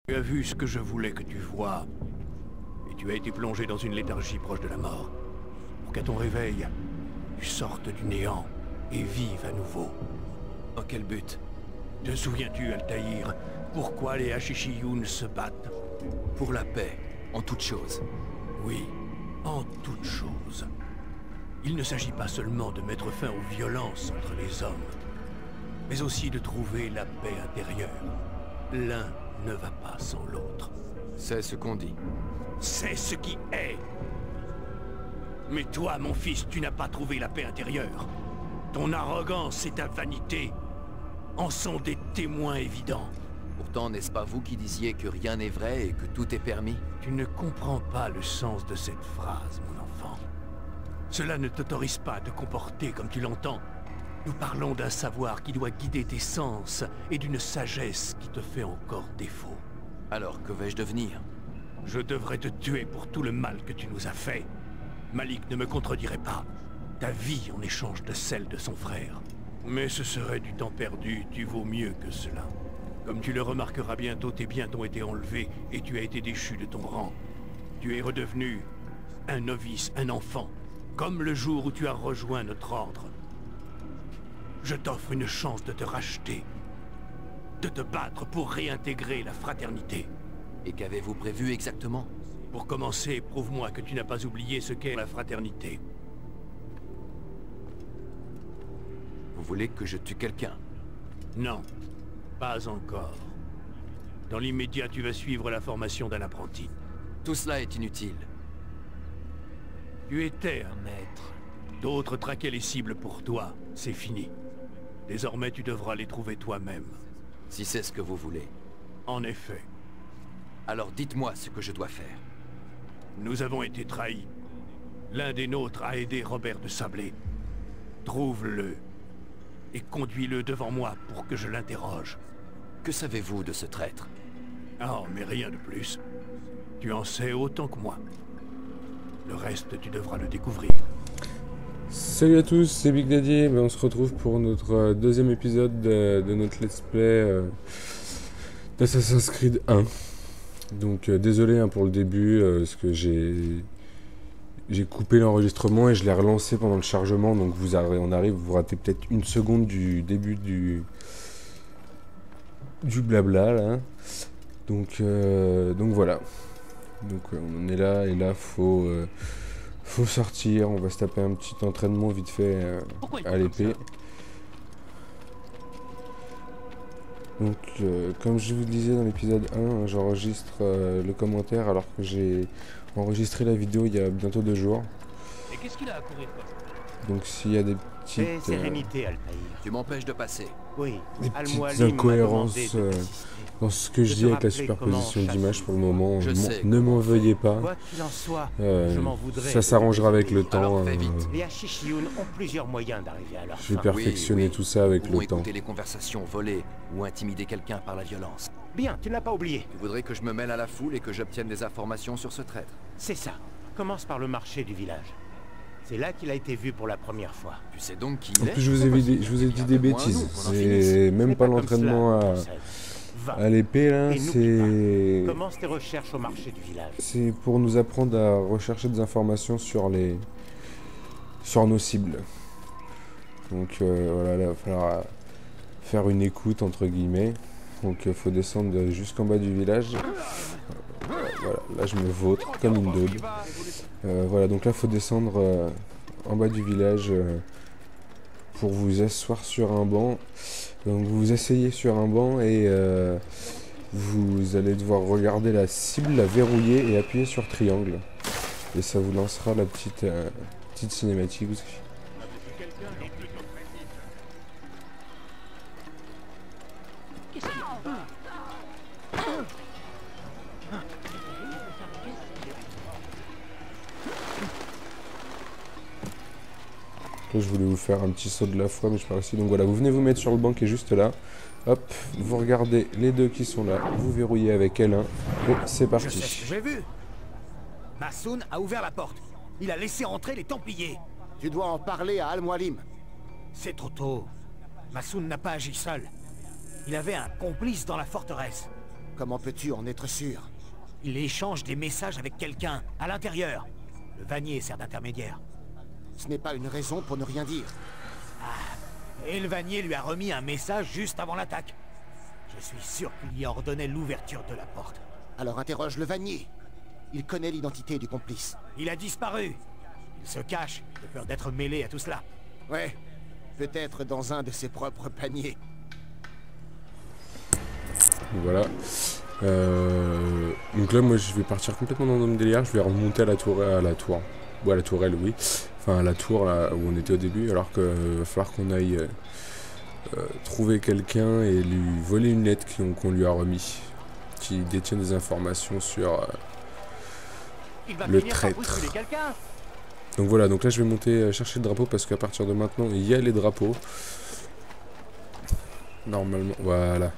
Tu as vu ce que je voulais que tu vois, et tu as été plongé dans une léthargie proche de la mort, pour qu'à ton réveil, tu sortes du néant et vives à nouveau. En quel but? Te souviens-tu, Altaïr, pourquoi les Hashishiyun se battent? Pour la paix, en toute chose. Oui, en toute chose. Il ne s'agit pas seulement de mettre fin aux violences entre les hommes, mais aussi de trouver la paix intérieure. L'un ne va pas sans l'autre. C'est ce qu'on dit. C'est ce qui est. Mais toi, mon fils, tu n'as pas trouvé la paix intérieure. Ton arrogance et ta vanité en sont des témoins évidents. Pourtant, n'est-ce pas vous qui disiez que rien n'est vrai et que tout est permis? Tu ne comprends pas le sens de cette phrase, mon enfant. Cela ne t'autorise pas à te comporter comme tu l'entends. Nous parlons d'un savoir qui doit guider tes sens et d'une sagesse qui te fait encore défaut. Alors, que vais-je devenir? Je devrais te tuer pour tout le mal que tu nous as fait. Malik ne me contredirait pas. Ta vie en échange de celle de son frère. Mais ce serait du temps perdu, tu vaux mieux que cela. Comme tu le remarqueras bientôt, tes biens t'ont été enlevés et tu as été déchu de ton rang. Tu es redevenu un novice, un enfant, comme le jour où tu as rejoint notre ordre. Je t'offre une chance de te racheter, de te battre pour réintégrer la fraternité. Et qu'avez-vous prévu exactement? Pour commencer, prouve-moi que tu n'as pas oublié ce qu'est la fraternité. Vous voulez que je tue quelqu'un? Non, pas encore. Dans l'immédiat, tu vas suivre la formation d'un apprenti. Tout cela est inutile. Tu étais un maître. D'autres traquaient les cibles pour toi. C'est fini. Désormais, tu devras les trouver toi-même. Si c'est ce que vous voulez. En effet. Alors dites-moi ce que je dois faire. Nous avons été trahis. L'un des nôtres a aidé Robert de Sablé. Trouve-le. Et conduis-le devant moi pour que je l'interroge. Que savez-vous de ce traître? Oh, mais rien de plus. Tu en sais autant que moi. Le reste, tu devras le découvrir. Salut à tous, c'est Big Daddy. On se retrouve pour notre deuxième épisode de notre let's play d'Assassin's Creed 1. Donc désolé pour le début, parce que j'ai coupé l'enregistrement et je l'ai relancé pendant le chargement. Donc vous ratez peut-être une seconde du début du blabla là. Donc voilà. Donc on est là et là faut sortir, on va se taper un petit entraînement vite fait à l'épée. Donc comme je vous le disais dans l'épisode 1, j'enregistre le commentaire alors que j'ai enregistré la vidéo il y a bientôt 2 jours. Et qu'est-ce qu'il a à courir comme? Donc s'il y a des petites, sérénité, Altaïr. Tu m'empêches de passer. Oui, des petites Al-Mualim m'a incohérences demandé de t'assister. dans ce que je dis avec la superposition d'images pour le moment, Je sais ne m'en veuillez pas. Quoi qu'il en soit, je m'en voudrais. Ça s'arrangera avec le temps. Alors, fais vite. Les Hashishiyun ont plusieurs moyens d'arriver à leur Je vais fin. perfectionner Oui. tout ça avec Ou le temps. écouter les conversations, voler ou intimider quelqu'un par la violence. Bien, tu n'as pas oublié. Tu voudrais que je me mêle à la foule et que j'obtienne des informations sur ce traître? C'est ça. Commence par le marché du village. C'est là qu'il a été vu pour la première fois. Tu sais donc qui En il est? plus, je vous ai dit des bêtises. C'est même pas l'entraînement à l'épée là, c'est Commence tes recherches au marché du village. c'est pour nous apprendre à rechercher des informations sur nos cibles. Donc voilà, là, il va falloir faire une écoute entre guillemets. Donc il faut descendre jusqu'en bas du village. Voilà, là je me vautre comme une daube. Voilà, donc là il faut descendre en bas du village pour vous asseoir sur un banc. Donc vous vous asseyez sur un banc et vous allez devoir regarder la cible, la verrouiller et appuyer sur triangle. Et ça vous lancera la petite cinématique. Là, je voulais vous faire un petit saut de la foi, mais je pars ici. Donc voilà, vous venez vous mettre sur le banc qui est juste là. Hop, vous regardez les deux qui sont là. Vous verrouillez avec L1. Et c'est Je sais parti. ce que j'ai vu. Massoun a ouvert la porte. Il a laissé entrer les Templiers. Tu dois en parler à Al-Mualim. C'est trop tôt. Massoun n'a pas agi seul. Il avait un complice dans la forteresse. Comment peux-tu en être sûr? Il échange des messages avec quelqu'un, à l'intérieur. Le Vannier sert d'intermédiaire. Ce n'est pas une raison pour ne rien dire. Et le Vannier lui a remis un message juste avant l'attaque. Je suis sûr qu'il y ordonnait l'ouverture de la porte. Alors interroge le Vannier. Il connaît l'identité du complice. Il a disparu. Il se cache, de peur d'être mêlé à tout cela. Ouais, peut-être dans un de ses propres paniers. Voilà. Donc là, moi, je vais partir complètement dans le délire. Je vais remonter à la tour. Ou à la tourelle, oui. Enfin, à la tour, là, où on était au début. Alors qu'il va falloir qu'on aille trouver quelqu'un et lui voler une lettre qu'on lui a remis. Qui détient des informations sur le traître. Donc voilà, donc là, je vais monter chercher le drapeau parce qu'à partir de maintenant, il y a les drapeaux. Normalement, voilà.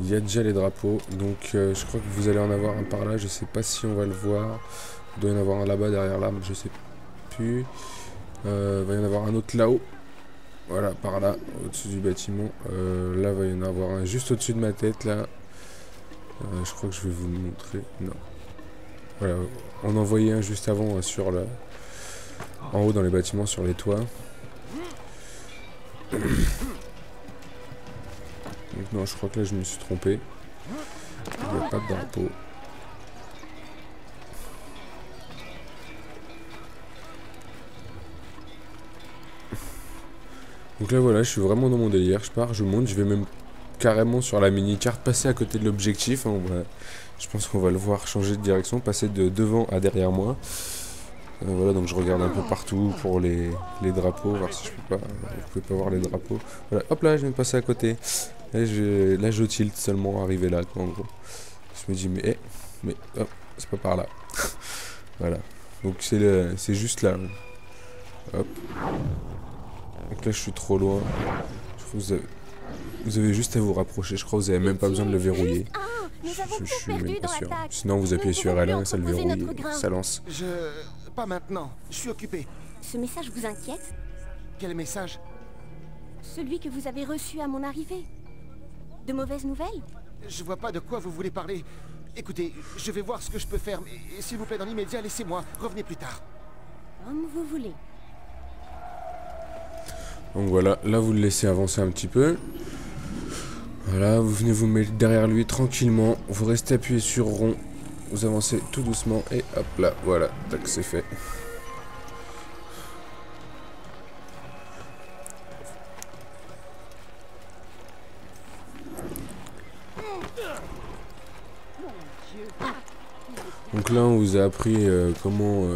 Il y a déjà les drapeaux, donc je crois que vous allez en avoir un par là, je sais pas si on va le voir. Il doit y en avoir un là-bas derrière l'arbre, je sais plus. Il va y en avoir un autre là-haut. Voilà, par là, au-dessus du bâtiment. Là, il va y en avoir un juste au-dessus de ma tête, là. Je crois que je vais vous le montrer. Non. Voilà, on en voyait un juste avant sur le... en haut dans les bâtiments, sur les toits. Donc non, je crois que là je me suis trompé. Il n'y a pas de drapeau. Donc là voilà, je suis vraiment dans mon délire. Je pars, je monte, je vais même carrément sur la mini-carte passer à côté de l'objectif. Hein, je pense qu'on va le voir changer de direction, passer de devant à derrière moi. Voilà, donc je regarde un peu partout pour les drapeaux, voir si je peux pas. Vous pouvez pas voir les drapeaux. Voilà, hop là, je viens de passer à côté. Là, je tilte seulement arrivé là, quoi, en gros. Je me dis, mais hop, c'est pas par là. Voilà. Donc c'est juste là. Hop. Donc là, je suis trop loin. Je crois que vous avez juste à vous rapprocher. Je crois que vous avez même pas besoin de le verrouiller. Je suis même pas sûr. Sinon, vous appuyez sur L1 et ça le verrouille. Ça lance. Pas maintenant. Je suis occupé. Ce message vous inquiète? Quel message? Celui que vous avez reçu à mon arrivée. De mauvaises nouvelles? Je vois pas de quoi vous voulez parler. Écoutez, je vais voir ce que je peux faire, mais s'il vous plaît, dans l'immédiat, laissez-moi. Revenez plus tard. Comme vous voulez. Donc voilà, là vous le laissez avancer un petit peu. Voilà, vous venez vous mettre derrière lui tranquillement. Vous restez appuyé sur rond. Vous avancez tout doucement et hop là, voilà, tac, c'est fait. Donc là on vous a appris comment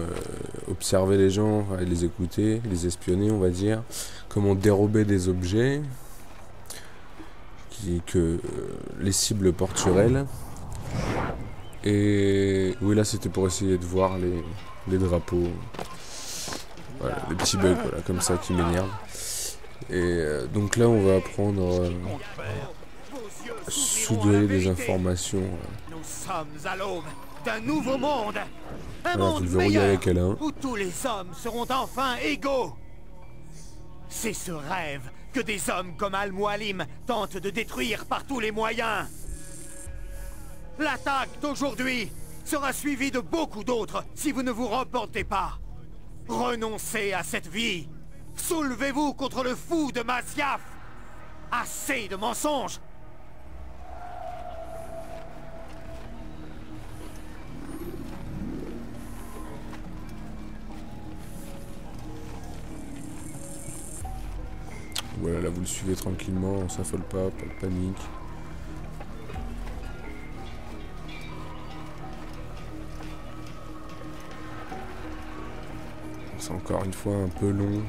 observer les gens, les écouter, les espionner on va dire, comment dérober des objets que les cibles portent sur elles. Et oui là c'était pour essayer de voir les drapeaux, voilà, les petits bugs voilà, comme ça qui m'énervent. Et donc là on va apprendre souder des informations. Nous sommes à l'aube d'un nouveau monde, un Voilà, monde vous le verrouillez meilleur, avec L1. où tous les hommes seront enfin égaux. C'est ce rêve que des hommes comme Al-Mualim tentent de détruire par tous les moyens. L'attaque d'aujourd'hui sera suivie de beaucoup d'autres si vous ne vous reportez pas. Renoncez à cette vie. Soulevez-vous contre le fou de Masyaf. Assez de mensonges. Voilà, là vous le suivez tranquillement, on s'affole pas de panique. C'est encore une fois un peu long.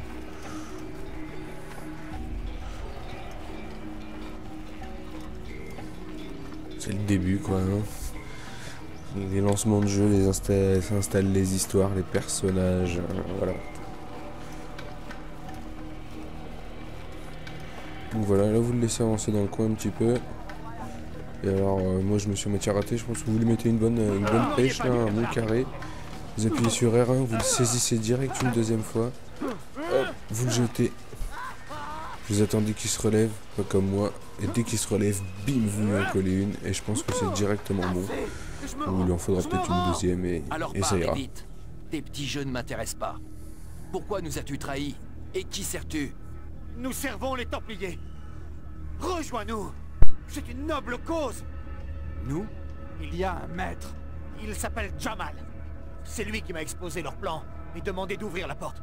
C'est le début quoi. Hein. Les lancements de jeu, s'installent les histoires, les personnages, voilà. Donc voilà, là vous le laissez avancer dans le coin un petit peu. Et alors moi je me suis moitié raté, je pense que vous lui mettez une bonne pêche là, un bon carré. Vous appuyez sur R1, vous le saisissez direct une deuxième fois. Hop, vous le jetez. Je vous attendais qu'il se relève, pas comme moi. Et dès qu'il se relève, bim, vous lui en collez une. Et je pense que c'est directement bon. Ou il en faudra peut-être une deuxième et ça parlez ira. vite. Tes petits jeux ne m'intéressent pas. Pourquoi nous as-tu trahis? Et qui sers-tu? Nous servons les Templiers. Rejoins-nous. C'est une noble cause. Nous? Il y a un maître. Il s'appelle Jamal. C'est lui qui m'a exposé leur plan et demandé d'ouvrir la porte.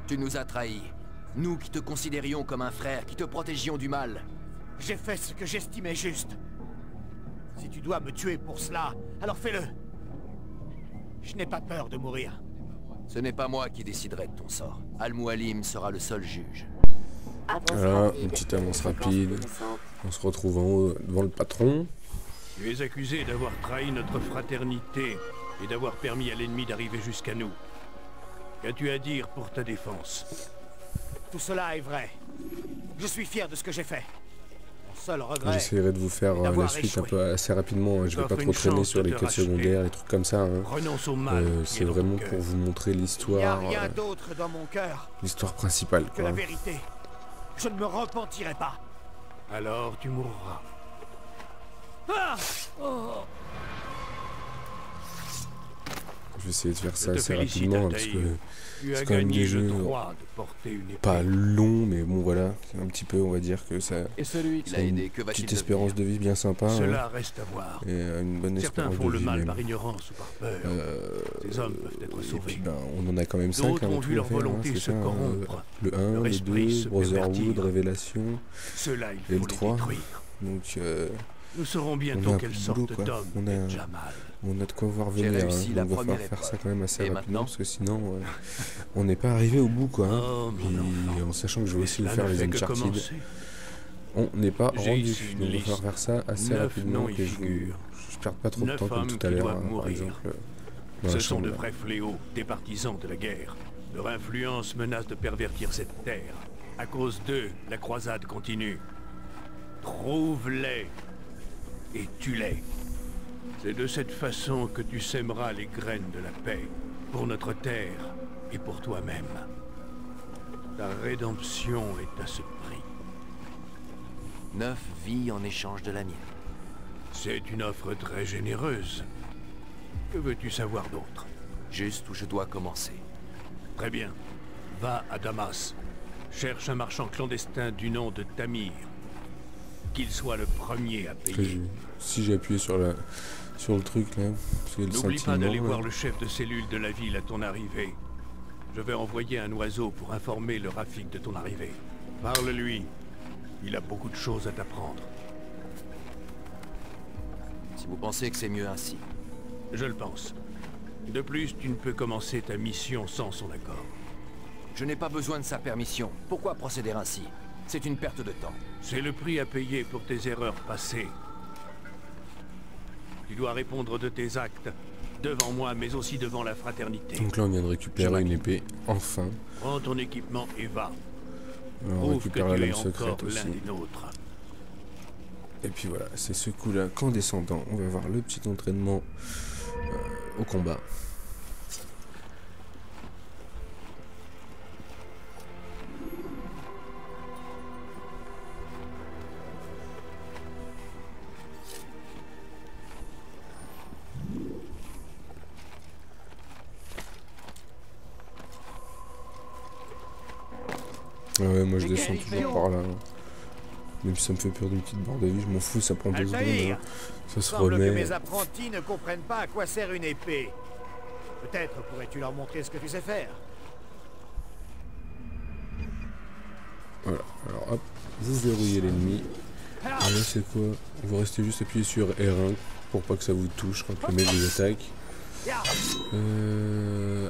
Tu nous as trahis. Nous qui te considérions comme un frère, qui te protégions du mal. J'ai fait ce que j'estimais juste. Si tu dois me tuer pour cela, alors fais-le. Je n'ai pas peur de mourir. Ce n'est pas moi qui déciderai de ton sort. Al-Mualim sera le seul juge. Voilà, une petite avance rapide. On se retrouve en haut devant le patron. Tu es accusé d'avoir trahi notre fraternité et d'avoir permis à l'ennemi d'arriver jusqu'à nous. Qu'as-tu à dire pour ta défense? Tout cela est vrai. Je suis fier de ce que j'ai fait. Mon seul regret... J'essaierai de vous faire la d'avoir suite échoué. un peu assez rapidement. Je vais pas T'offre trop une traîner chance sur de les te quêtes racheter. secondaires, les trucs comme ça. Hein. Renonce au mal. qui C'est est dans vraiment ton pour cœur. vous montrer Il n'y a l'histoire, rien d'autre dans mon cœur l'histoire principale, que la quoi. vérité. Je ne me repentirai pas. Alors tu mourras. Ah! Je vais essayer de faire ça Je te assez félicite, rapidement, parce Altaïr. que Tu as c'est quand même gagné des le jeux droit de porter une épée. pas long, mais bon voilà, un petit peu, on va dire que ça, Et celui qui ça l'a a une aidé, que va-t-il petite espérance de vie bien sympa, hein, Cela reste à voir. et une bonne Certains espérance font de le vie mal même. par ignorance ou par peur. Ces hommes peuvent être Et puis sauvés. ben, on en a quand même 5 D'autres avant ont tout vu à leur faire, volonté c'est se ça, corrompre. le 1, leur le esprit 2, se Brotherhood, pervertir. Révélation, Ceux-là, il et faut le les 3. détruire. Donc Nous saurons on bientôt a quelle du sorte boulot, quoi. d'homme On a- est Jamal. on a de quoi voir J'ai venir, réussi hein. la Donc va première falloir faire épreuve. ça quand même assez Et rapidement, maintenant parce que sinon on n'est pas arrivé au bout, quoi. Hein. Oh, mon enfant. Et en sachant que je vais aussi vous Cela faire ne les fait que Uncharted, commencer. on n'est pas J'ai rendu. ici une Donc on va liste. falloir faire ça assez 9 rapidement, noms y que je figurent. perde pas trop de 9 temps comme hommes tout à qui l'heure, doivent hein, par mourir. exemple. Dans Ce la sont chambre, de là. vrais fléaux, des partisans de la guerre. Leur influence menace de pervertir cette terre. À cause d'eux, la croisade continue. Trouve-les et tue-les. C'est de cette façon que tu sèmeras les graines de la paix, pour notre terre et pour toi-même. Ta rédemption est à ce prix. 9 vies en échange de la mienne. C'est une offre très généreuse. Que veux-tu savoir d'autre? Juste où je dois commencer. Très bien. Va à Damas. Cherche un marchand clandestin du nom de Tamir. Qu'il soit le premier à Après, payer. si j'ai appuyé sur le truc là, parce qu'il y a le N'oublie pas scintillement, d'aller là. voir le chef de cellule de la ville à ton arrivée. Je vais envoyer un oiseau pour informer le Rafik de ton arrivée. Parle-lui. Il a beaucoup de choses à t'apprendre. Si vous pensez que c'est mieux ainsi. Je le pense. De plus, tu ne peux commencer ta mission sans son accord. Je n'ai pas besoin de sa permission. Pourquoi procéder ainsi? C'est une perte de temps. C'est le prix à payer pour tes erreurs passées. Tu dois répondre de tes actes, devant moi, mais aussi devant la fraternité. Donc là on vient de récupérer Je une épée, enfin. Prends ton équipement et va. Alors, on Prouve que récupère la tu es lame secrète encore aussi. l'un des nôtres. Et puis voilà, c'est ce coup-là qu'en descendant, on va voir le petit entraînement au combat. Ah ouais, moi je descends toujours par là. Hein. Même si ça me fait perdre une petite barre de vie, je m'en fous, ça prend 2 secondes. Altaïr, Hein. Ça se semble que remet. mes apprentis ne comprennent pas à quoi sert une épée. Peut-être pourrais-tu leur montrer ce que tu sais faire. Voilà, alors hop, vous verrouillez l'ennemi. Et là c'est quoi? Vous restez juste appuyé sur R1 pour pas que ça vous touche quand le mec vous attaque.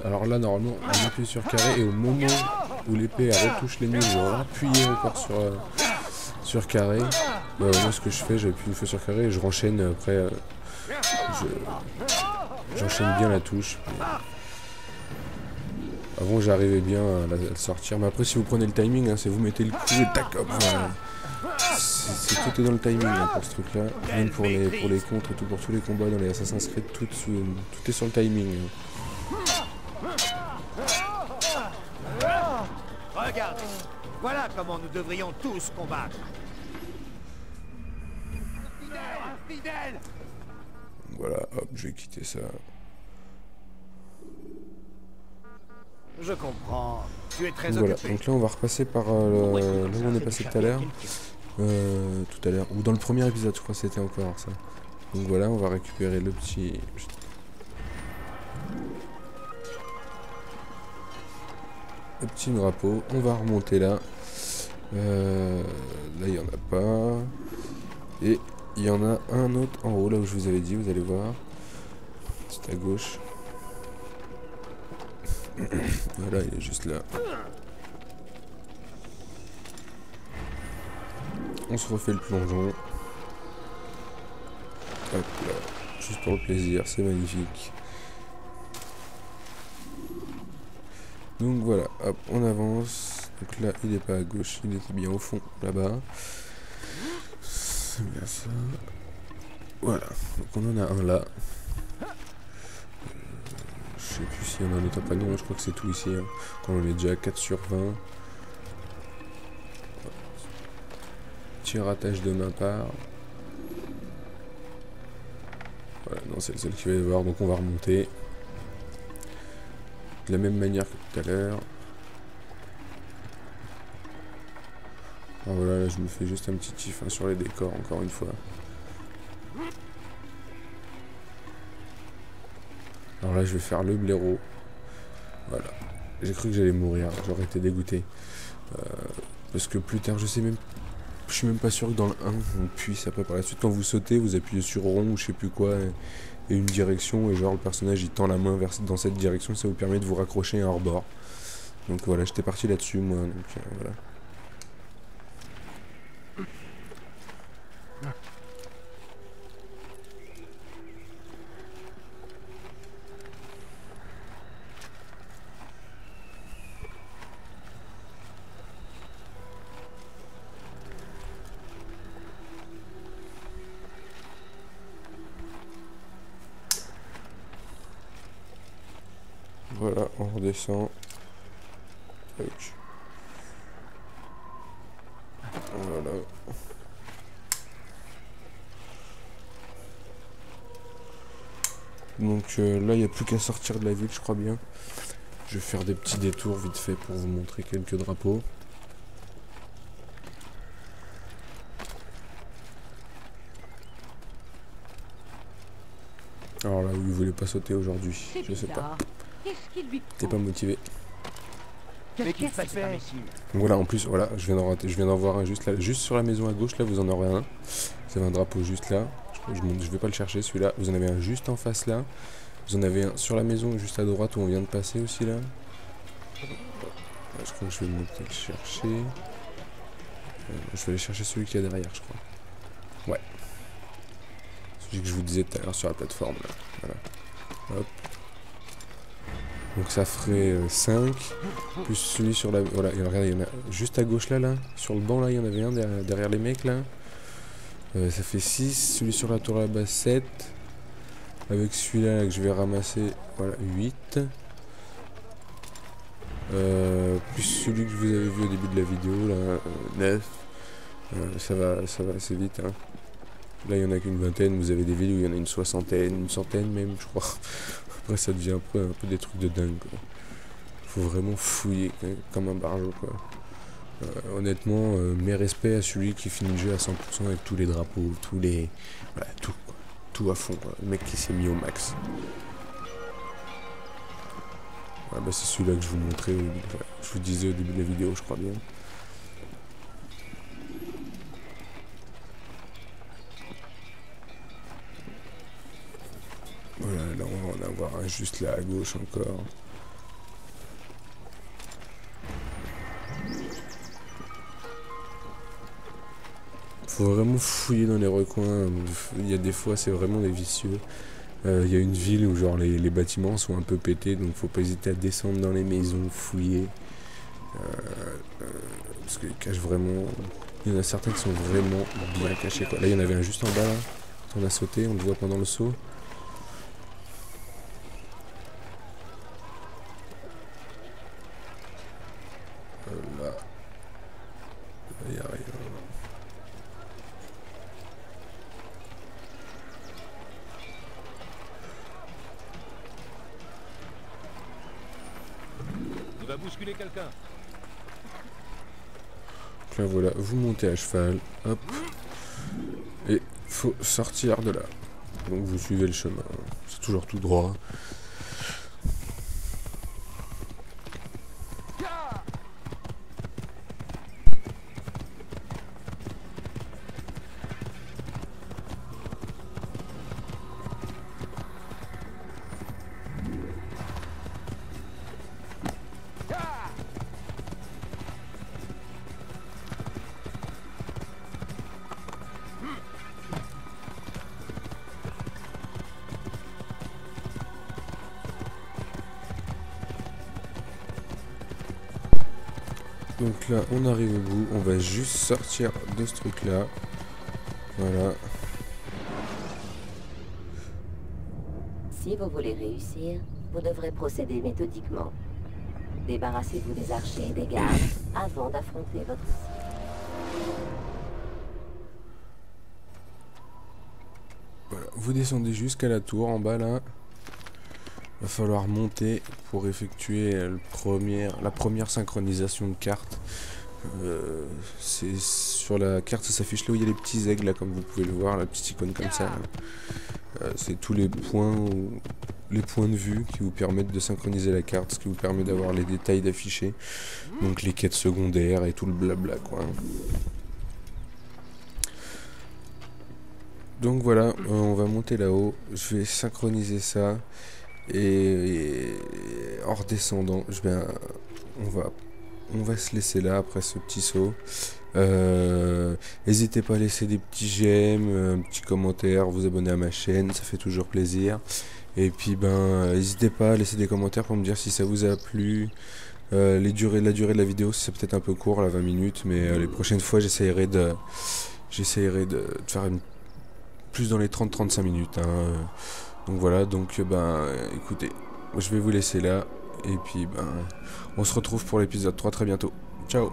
Alors là normalement on appuie sur carré et au moment où l'épée retouche l'ennemi, vous appuyez encore sur carré. Moi ce que je fais, j'appuie une fois sur carré et je renchaîne après. J'enchaîne bien la touche. Avant j'arrivais bien à le sortir, mais après si vous prenez le timing, hein, c'est vous mettez le coup et tac hop, voilà. C'est tout est dans le timing hein, pour ce truc là, même pour les contres et tout, pour tous les combats dans les Assassin's Creed, tout est sur le timing. Regarde, Voilà comment nous devrions tous combattre. Infidèle! Voilà, hop, je vais quitter ça. Je comprends. Tu es très Voilà, occupé. donc là on va repasser par là où on est passé tout à l'heure. Ou dans le premier épisode, je crois que c'était encore ça. Donc voilà, on va récupérer le petit drapeau. On va remonter là. Là il n'y en a pas. Et il y en a un autre en haut, là où je vous avais dit, vous allez voir. C'est à gauche. Voilà, il est juste là. On se refait le plongeon. Hop là, juste pour le plaisir, c'est magnifique. Donc voilà, hop, on avance. Donc là, il n'est pas à gauche, il était bien au fond, là-bas. C'est bien ça. Voilà, donc on en a un là. Je sais plus s'il y en a un autre après. Non, je crois que c'est tout ici. Hein. Quand on est déjà à 4 sur 20. Petit rattache de ma part. Voilà, non, c'est le seul qui va y avoir. Donc on va remonter. De la même manière que tout à l'heure. Alors voilà, là je me fais juste un petit tif sur les décors, encore une fois. Alors là je vais faire le blaireau. Voilà. J'ai cru que j'allais mourir, j'aurais été dégoûté. Parce que plus tard, je suis même pas sûr que dans le 1 on puisse après par la suite quand vous sautez, vous appuyez sur rond ou je sais plus quoi et une direction et genre le personnage il tend la main dans cette direction, ça vous permet de vous raccrocher à un hors-bord. Donc voilà, j'étais parti là-dessus moi, donc voilà. Voilà, on redescend. Tac. Voilà. Donc là, il n'y a plus qu'à sortir de la ville, je crois bien. Je vais faire des petits détours vite fait pour vous montrer quelques drapeaux. Alors là où il voulait pas sauter aujourd'hui, je sais pas. T'es pas motivé. Mais qu'est-ce qu'il fait? Voilà, en plus, voilà, je viens d'en voir un juste là, juste sur la maison à gauche, là vous en aurez un. Vous avez un drapeau juste là. Je vais pas le chercher celui-là. Vous en avez un juste en face là. Vous en avez un sur la maison juste à droite où on vient de passer aussi là. Je crois que je vais monter le chercher. Je vais aller chercher celui qui est derrière, je crois. Ouais. Celui que je vous disais tout à l'heure sur la plateforme là. Voilà. Hop. Donc ça ferait 5, plus celui sur la... Voilà, et regardez, il y en a juste à gauche là, sur le banc là, il y en avait un derrière les mecs là. Ça fait 6, celui sur la tour là-bas 7. Avec celui-là que je vais ramasser, voilà, 8. Plus celui que vous avez vu au début de la vidéo là, 9. Ça va assez vite. Hein. Là il n'y en a qu'une vingtaine, vous avez des vidéos où il y en a une soixantaine, une centaine même, je crois. Après ça devient un peu des trucs de dingue quoi. Faut vraiment fouiller comme un barjot quoi. Honnêtement, mes respects à celui qui finit le jeu à 100% avec tous les drapeaux, tous les... Voilà, tout quoi. Tout à fond quoi. Le mec qui s'est mis au max. Ouais, bah c'est celui-là que je vous montrais, je vous disais au début de la vidéo je crois bien. Voilà, là on va en avoir un juste là à gauche encore. Faut vraiment fouiller dans les recoins. Il y a des fois c'est vraiment des vicieux. Il y a une ville où genre les bâtiments sont un peu pétés, donc faut pas hésiter à descendre dans les maisons, fouiller. Parce qu'ils cachent vraiment. Il y en a certains qui sont vraiment bien cachés quoi. Là il y en avait un juste en bas là. On a sauté, on le voit pendant le saut. Là. va bousculer quelqu'un. Donc là voilà, vous montez à cheval, hop, et faut sortir de là. Donc vous suivez le chemin, c'est toujours tout droit. Donc là, on arrive au bout, on va juste sortir de ce truc-là. Voilà. Si vous voulez réussir, vous devrez procéder méthodiquement. Débarrassez-vous des archers et des gardes avant d'affronter votre cible. Voilà, vous descendez jusqu'à la tour en bas là. Va falloir monter pour effectuer la première synchronisation de carte. C'est sur la carte, ça s'affiche là où il y a les petits aigles là, comme vous pouvez le voir, la petite icône comme ça. C'est tous les points de vue qui vous permettent de synchroniser la carte, ce qui vous permet d'avoir les détails d'afficher, donc les quêtes secondaires et tout le blabla quoi. Donc voilà, on va monter là-haut, je vais synchroniser ça. Et en redescendant, on va se laisser là après ce petit saut. N'hésitez pas à laisser des petits j'aime, un petit commentaire, vous abonner à ma chaîne, ça fait toujours plaisir. Et puis n'hésitez pas à laisser des commentaires pour me dire si ça vous a plu. La durée de la vidéo, c'est peut-être un peu court, là, 20 minutes, mais les prochaines fois j'essayerai de faire plus dans les 30-35 minutes. Hein. Donc voilà, écoutez, je vais vous laisser là, et puis on se retrouve pour l'épisode 3 très bientôt. Ciao.